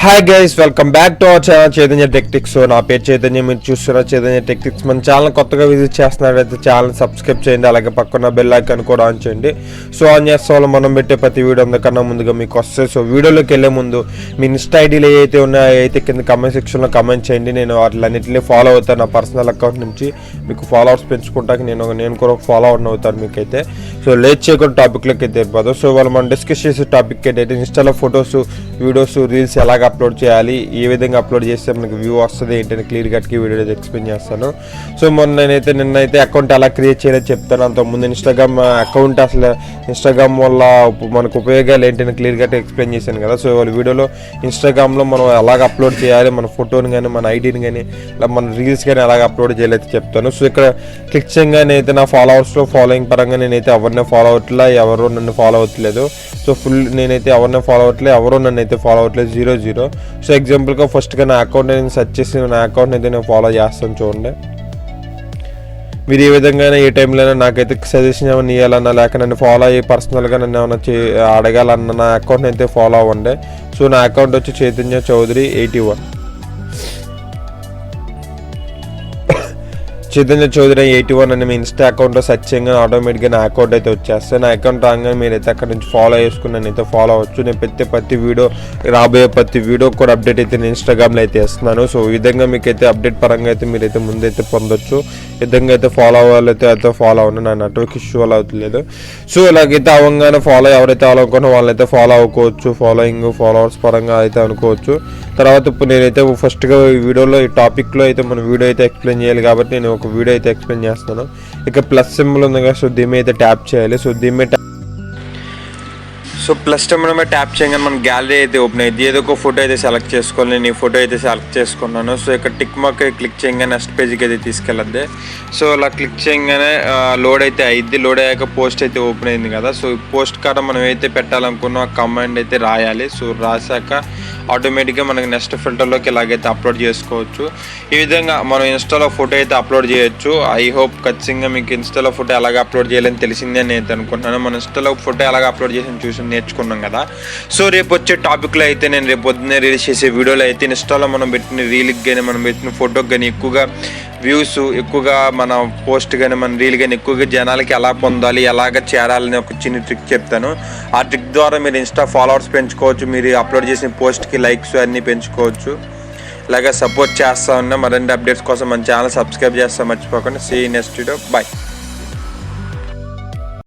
Hi guys, welcome back to our channel Chaitanya Techtics. నా పేరు చైతన్య, మీరు చూస్తున్న చైతన్య టెక్టిక్స్. మన ఛానల్ కొత్తగా విజిట్ చేస్తున్నట్లయితే ఛానల్ సబ్స్క్రైబ్ చేయండి, అలాగే పక్కన బెల్ ఐకాన్ కూడా ఆన్ చేయండి. సో ఆన్ చేస్తే వాళ్ళు మనం పెట్టే ప్రతి వీడియో అందరికన్నా ముందుగా మీకు వస్తాయి. సో వీడియోలోకి వెళ్ళే ముందు మీ ఇన్స్టా ఐడీలు ఏవైతే ఉన్నాయో అయితే కింద కమెంట్ సెక్షన్లో కమెంట్ చేయండి. నేను వాటిలన్నింటినీ ఫాలో అవుతాను. నా పర్సనల్ అకౌంట్ నుంచి మీకు ఫాలోవర్స్ పెంచుకుంటానికి నేను కూడా ఫాలో అవుతాను మీకైతే. సో లేట్ చేయకుండా టాపిక్లోకి అయితే వెళ్ళిపోతాం. సో వాళ్ళు మనం డిస్కస్ చేసే టాపిక్ ఏంటంటే ఇన్స్టాలో ఫొటోస్, వీడియోస్, రీల్స్ ఎలాగ అప్లోడ్ చేయాలి, ఏ విధంగా అప్లోడ్ చేస్తే మనకి వ్యూ వస్తుంది ఏంటంటే క్లియర్ కట్కి వీడియో అయితే ఎక్స్ప్లెయిన్ చేస్తాను. సో నిన్నైతే అకౌంట్ ఎలా క్రియేట్ చేయాలో చెప్తాను. అంతకుముందు ఇన్స్టాగ్రామ్ అకౌంట్ అసలు ఇన్స్టాగ్రామ్ వల్ల మనకు ఉపయోగాలు ఏంటంటే క్లియర్ కట్ ఎక్స్ప్లెయిన్ చేశాను కదా. సో వాళ్ళ వీడియోలో ఇన్స్టాగ్రామ్లో మనం ఎలాగ అప్లోడ్ చేయాలి, మన ఫోటోని కానీ మన ఐడీని కానీ ఇలా మన రీల్స్ కానీ ఎలాగ అప్లోడ్ చేయాలైతే చెప్తాను. సో ఇక్కడ క్లిక్ చేయగానే అయితే నా ఫాలోవర్స్లో ఫాలోయింగ్ పరంగా నేనైతే ఎవరిని ఫాలో అవ్వట్లే, ఎవరు నన్ను ఫాలో అవ్వట్లేదు. సో ఫుల్ నేనైతే ఎవరిని ఫాలో అవ్వట్లేదు, ఎవరు నన్ను అయితే ఫాలో అవ్వట్లేదు, 0. సో ఎగ్జాంపుల్గా ఫస్ట్గా నా అకౌంట్ నేను సెర్చ్ చేసి నా అకౌంట్ అయితే నేను ఫాలో చేస్తాను. చూడండి, మీరు ఏ విధంగా ఏ టైంలో నాకైతే సజెషన్ ఏమైనా ఇవ్వాలన్నా లేక నన్ను ఫాలో అయ్యి పర్సనల్గా నన్ను ఏమైనా అడగాలన్నా నా అకౌంట్ అయితే ఫాలో అవ్వండి. సో నా అకౌంట్ వచ్చి చైతన్య చౌదరి 81. చైతన్య చౌదరి 81 అని మీ ఇన్స్టా అకౌంట్లో సెర్చ్ చేయగానే ఆటోమేటిక్గా నా అకౌంట్ అయితే వచ్చేస్తాను. నా అకౌంట్ రాగానే మీరైతే అక్కడ నుంచి ఫాలో చేసుకుని నన్ను అయితే ఫాలో అవ్వచ్చు. నేను ప్రతి వీడియో, రాబోయే ప్రతి వీడియో కూడా అప్డేట్ అయితే నేను ఇన్స్టాగ్రామ్లో అయితే ఇస్తున్నాను. సో ఈ విధంగా మీకైతే అప్డేట్ పరంగా అయితే మీరైతే ముందైతే పొందొచ్చు. ఈ విధంగా అయితే ఫాలో అవ్వాలైతే ఫాలో అవ్వండి. నా నెట్వర్క్ ఇష్యూ అలా అవుతలేదు. సో ఇలాగైతే అవ్వగానే ఎవరైతే అవ్వాలనుకున్నా వాళ్ళైతే ఫాలో అవ్వుకోవచ్చు. ఫాలోవర్స్ పరంగా అయితే అనుకోవచ్చు. తర్వాత ఇప్పుడు నేనైతే ఫస్ట్గా ఈ వీడియోలో ఈ టాపిక్లో అయితే మన వీడియో అయితే ఎక్స్ప్లెయిన్ చేయాలి కాబట్టి నేను ఒక వీడియో అయితే ఎక్స్ప్లెయిన్ చేస్తాను. ఇక ప్లస్ సింబల్ ఉంది కదా, సో దీని అయితే ట్యాప్ చేయాలి. సో ప్లస్ టైం ట్యాప్ చేయగానే మన గ్యాలరీ అయితే ఓపెన్ అయ్యింది. ఏదో ఒక ఫోటో అయితే సెలెక్ట్ చేసుకోవాలి. నేను ఈ ఫోటో అయితే సెలెక్ట్ చేసుకున్నాను. సో ఇక్కడ టిక్ మార్క్ క్లిక్ చేయగానే నెక్స్ట్ పేజ్కి అయితే తీసుకెళ్ళద్ది. సో అలా క్లిక్ చేయగానే లోడ్ అయితే అయ్యిద్ది. లోడ్ అయ్యాక పోస్ట్ అయితే ఓపెన్ అయింది కదా. సో ఈ పోస్ట్ కాడ మనం ఏదైతే పెట్టాలనుకున్నా ఆ కమాండ్ అయితే రాయాలి. సో రాశాక ఆటోమేటిక్గా మనకి నెక్స్ట్ ఫిల్టర్లోకి ఇలాగైతే అప్లోడ్ చేసుకోవచ్చు. ఈ విధంగా మనం ఇన్స్టాలో ఫోటో అయితే అప్లోడ్ చేయొచ్చు. ఐ హోప్ ఖచ్చితంగా మీకు ఇన్స్టాలో ఫోటో ఎలాగ అప్లోడ్ చేయాలని తెలిసిందే అని అయితే అనుకుంటున్నాను. మన ఇన్స్టాలో ఫోటో ఎలాగ అప్లోడ్ చేసి చూసి నేర్చుకున్నాం కదా. సో రేపు వచ్చే టాపిక్లో అయితే నేను రేపు పొద్దున్నే రిలీజ్ చేసే వీడియోలో అయితే ఇన్స్టాలో మనం పెట్టిన రీల్కి కానీ మనం పెట్టిన ఫోటోకి కానీ ఎక్కువగా వ్యూస్, ఎక్కువగా మన పోస్ట్ కానీ మన రీల్ కానీ ఎక్కువగా జనాలకి ఎలా పొందాలి, ఎలాగ చేరాలని ఒక చిన్న ట్రిక్ చెప్తాను. ఆ ట్రిక్ ద్వారా మీరు ఇన్స్టా ఫాలోవర్స్ పెంచుకోవచ్చు. మీరు అప్లోడ్ చేసిన పోస్ట్కి లైక్స్ అన్నీ పెంచుకోవచ్చు. ఇలాగ సపోర్ట్ చేస్తా ఉన్నా. మరిన్ని అప్డేట్స్ కోసం మన ఛానల్ సబ్స్క్రైబ్ చేస్తా మర్చిపోకుండా. See next video, bye.